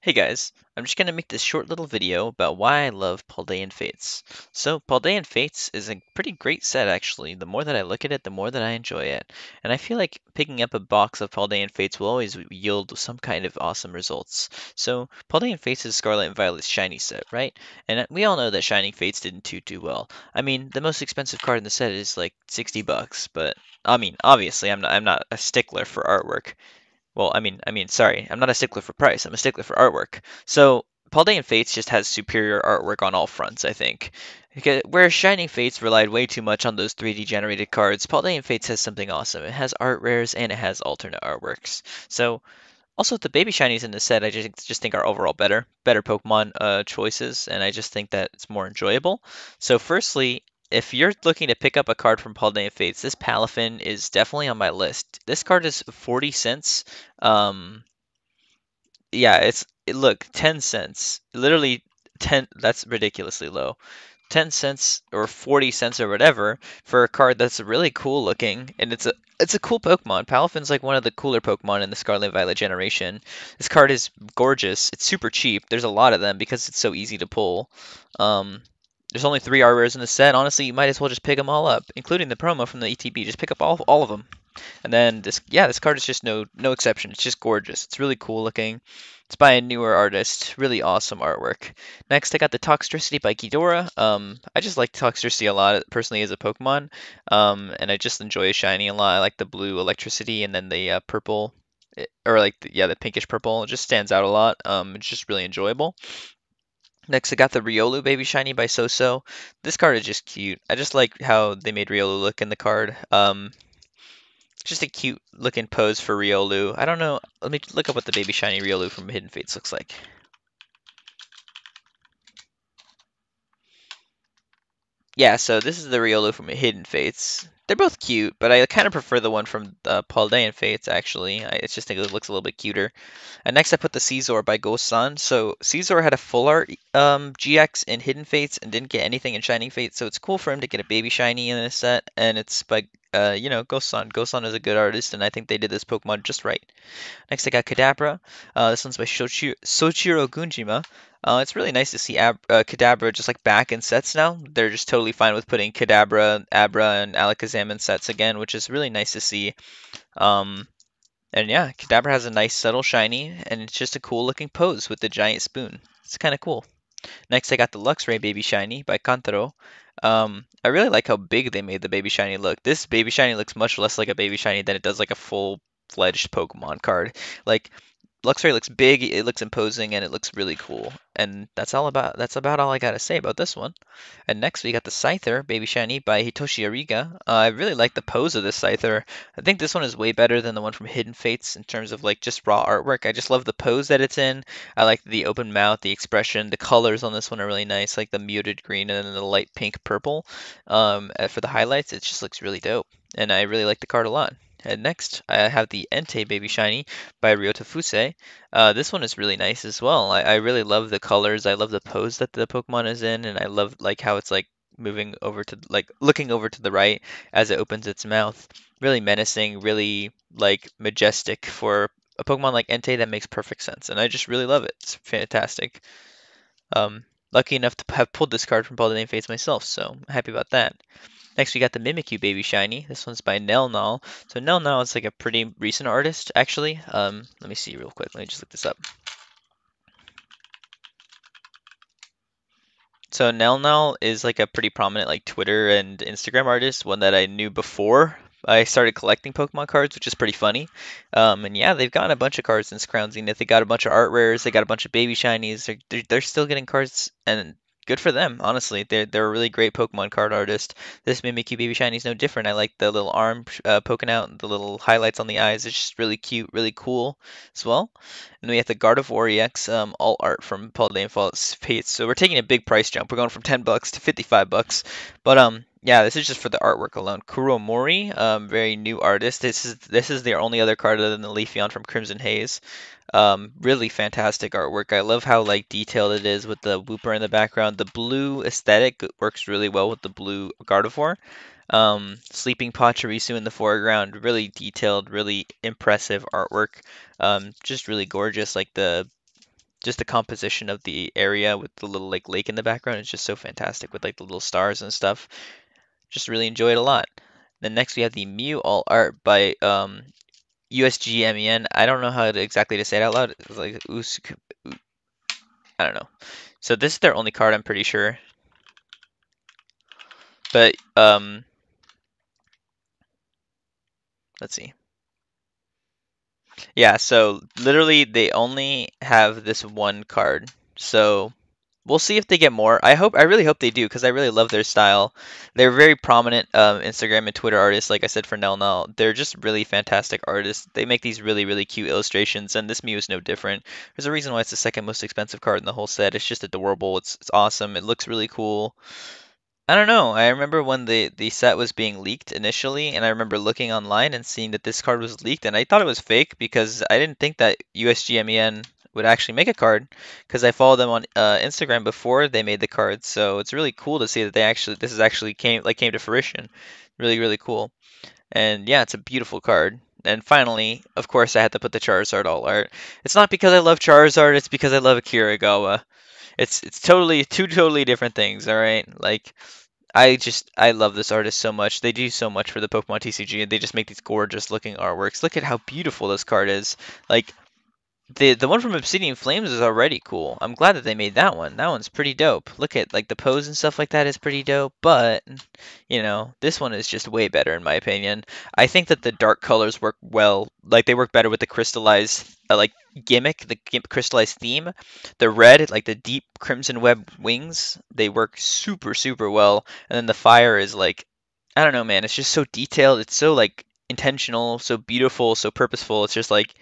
Hey guys, I'm just going to make this short little video about why I love Paldean Fates. So, Paldean Fates is a pretty great set actually. The more that I look at it, the more that I enjoy it. And I feel like picking up a box of Paldean Fates will always yield some kind of awesome results. So, Paldean Fates is Scarlet and Violet's shiny set, right? And we all know that Shining Fates didn't do too well. I mean, the most expensive card in the set is like 60 bucks, but I mean, obviously I'm not a stickler for artwork. Well, sorry, I'm not a stickler for price. I'm a stickler for artwork. So, Paldean Fates just has superior artwork on all fronts, I think. Whereas Shining Fates relied way too much on those 3D generated cards, Paldean Fates has something awesome. It has art rares and it has alternate artworks. So, also the baby shinies in the set, I just think are overall better Pokemon choices, and I just think that it's more enjoyable. So, firstly, if you're looking to pick up a card from Paldean Fates, this Palafin is definitely on my list. This card is 40 cents. Um, yeah, look, 10 cents. Literally 10, that's ridiculously low. 10 cents or 40 cents or whatever for a card that's really cool looking, and it's a cool Pokemon. Palafin's like one of the cooler Pokemon in the Scarlet and Violet generation. This card is gorgeous. It's super cheap. There's a lot of them because it's so easy to pull. Um, there's only three R rares in the set. Honestly, you might as well just pick them all up, including the promo from the ETB. Just pick up all of them. And then this card is just no exception. It's just gorgeous. It's really cool looking. It's by a newer artist. Really awesome artwork. Next, I got the Toxtricity by Ghidorah. I just like Toxtricity a lot personally as a Pokemon. And I just enjoy his shiny a lot. I like the blue electricity and then the purple, or like the pinkish purple. It just stands out a lot. It's just really enjoyable. Next, I got the Riolu Baby Shiny by Soso. This card is just cute. I just like how they made Riolu look in the card. Just a cute looking pose for Riolu. I don't know. Let me look up what the baby shiny Riolu from Hidden Fates looks like. Yeah, so this is the Riolu from Hidden Fates. They're both cute, but I kind of prefer the one from Paldean Fates, actually. I just think it looks a little bit cuter. And next I put the Caesar by Ghost-san. So Caesar had a full art GX in Hidden Fates and didn't get anything in Shining Fates, so it's cool for him to get a baby shiny in this set, and it's by Ghost-san. Ghost-san is a good artist, and I think they did this Pokemon just right. Next, I got Kadabra. This one's by Soichiro Gunjima. It's really nice to see Kadabra just like back in sets now. They're just totally fine with putting Kadabra, Abra, and Alakazam in sets again, which is really nice to see. Um, and yeah, Kadabra has a nice subtle shiny, and it's just a cool looking pose with the giant spoon. It's kind of cool. Next, I got the Luxray Baby Shiny by Kantaro. I really like how big they made the Baby Shiny look. This Baby Shiny looks much less like a Baby Shiny than it does like a full-fledged Pokemon card. Like Luxray looks big, it looks imposing, and it looks really cool. And that's about all I gotta say about this one. And next we got the Scyther Baby Shiny by Hitoshi Ariga. I really like the pose of this Scyther. I think this one is way better than the one from Hidden Fates in terms of like just raw artwork. I just love the pose that it's in. I like the open mouth, the expression, the colors on this one are really nice, like the muted green and then the light pink purple. For the highlights, it just looks really dope, and I really like the card a lot. And next, I have the Entei Baby Shiny by Ryota Fuse. This one is really nice as well. I really love the colors. I love the pose that the Pokemon is in, and I love like how it's like moving over to like looking over to the right as it opens its mouth. Really menacing, really like majestic for a Pokemon like Entei. That makes perfect sense, and I just really love it. It's fantastic. Lucky enough to have pulled this card from Paldean Fates myself, so I'm happy about that. Next, we got the Mimikyu Baby Shiny. This one's by Nel Nal. So Nel Nal is like a pretty recent artist, actually. Let me see real quick. Let me just look this up. So Nel Nal is like a pretty prominent like Twitter and Instagram artist, one that I knew before I started collecting Pokemon cards, which is pretty funny. And yeah, they've gotten a bunch of cards since Crown Zenith. They got a bunch of art rares. They got a bunch of baby shinies. They're still getting cards, and good for them. Honestly, they're a really great Pokemon card artist. This Mimikyu Baby Shiny is no different. I like the little arm poking out, and the little highlights on the eyes. It's just really cute, really cool as well. And we have the Gardevoir EX alt art from Paldean Fates. So we're taking a big price jump. We're going from 10 bucks to 55 bucks. But yeah, this is just for the artwork alone. Kuromori, very new artist. This is their only other card other than the Leafeon from Crimson Haze. Really fantastic artwork. I love how like detailed it is with the Wooper in the background. The blue aesthetic works really well with the blue Gardevoir. Sleeping Pachirisu in the foreground, really detailed, really impressive artwork. Just really gorgeous. Like just the composition of the area with the little like lake in the background is just so fantastic with like the little stars and stuff. Just really enjoy it a lot. Then next we have the Mew All Art by USGMEN. I don't know how to exactly to say it out loud. It's like I don't know. So this is their only card, I'm pretty sure. But let's see. Yeah, so literally they only have this one card. So we'll see if they get more. I really hope they do because I really love their style. They're very prominent Instagram and Twitter artists, like I said for Nell Nell. They're just really fantastic artists. They make these really, really cute illustrations, and this Mew is no different. There's a reason why it's the second most expensive card in the whole set. It's just adorable. It's awesome. It looks really cool. I don't know. I remember when the set was being leaked initially, and I remember looking online and seeing that this card was leaked, and I thought it was fake because I didn't think that USGMEN would actually make a card because I followed them on Instagram before they made the card. So it's really cool to see that this is actually came to fruition. Really, really cool. And yeah, it's a beautiful card. And finally, of course, I had to put the Charizard all art. It's not because I love Charizard, it's because I love Akira Gawa. It's totally two totally different things, all right? Like I love this artist so much. They do so much for the Pokemon TCG, and they just make these gorgeous looking artworks. Look at how beautiful this card is. Like the one from Obsidian Flames is already cool. I'm glad that they made that one. That one's pretty dope. Look at like the pose and stuff like that is pretty dope, but this one is just way better in my opinion. I think that the dark colors work well. Like they work better with the crystallized like gimmick, the crystallized theme. The red, like the deep crimson web wings, they work super super well. And then the fire is like I don't know, man. It's just so detailed. It's so like intentional, so beautiful, so purposeful. It's just like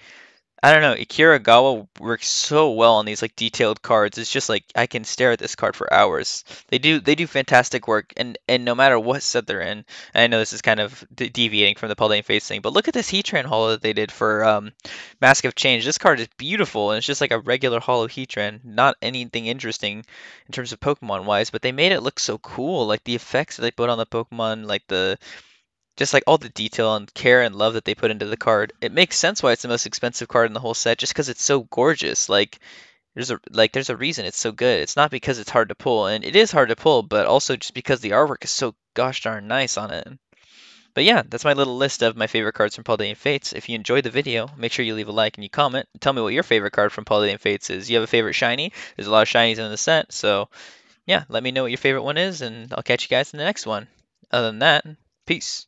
I don't know, Ikiragawa works so well on these like detailed cards. It's just like I can stare at this card for hours. They do fantastic work, and no matter what set they're in. And I know this is kind of deviating from the Paldean Fates thing, but look at this Heatran holo that they did for Mask of Change. This card is beautiful, and it's just like a regular holo Heatran, not anything interesting in terms of Pokemon wise, but they made it look so cool. Like the effects that they put on the Pokemon, like the just like all the detail and care and love that they put into the card. It makes sense why it's the most expensive card in the whole set, just because it's so gorgeous. Like there's a reason it's so good. It's not because it's hard to pull, and it is hard to pull, but also just because the artwork is so gosh darn nice on it. But yeah, that's my little list of my favorite cards from Paldean Fates. If you enjoyed the video, make sure you leave a like and you comment. And tell me what your favorite card from Paldean Fates is. You have a favorite shiny? There's a lot of shinies in the set, so yeah, let me know what your favorite one is, and I'll catch you guys in the next one. Other than that, peace.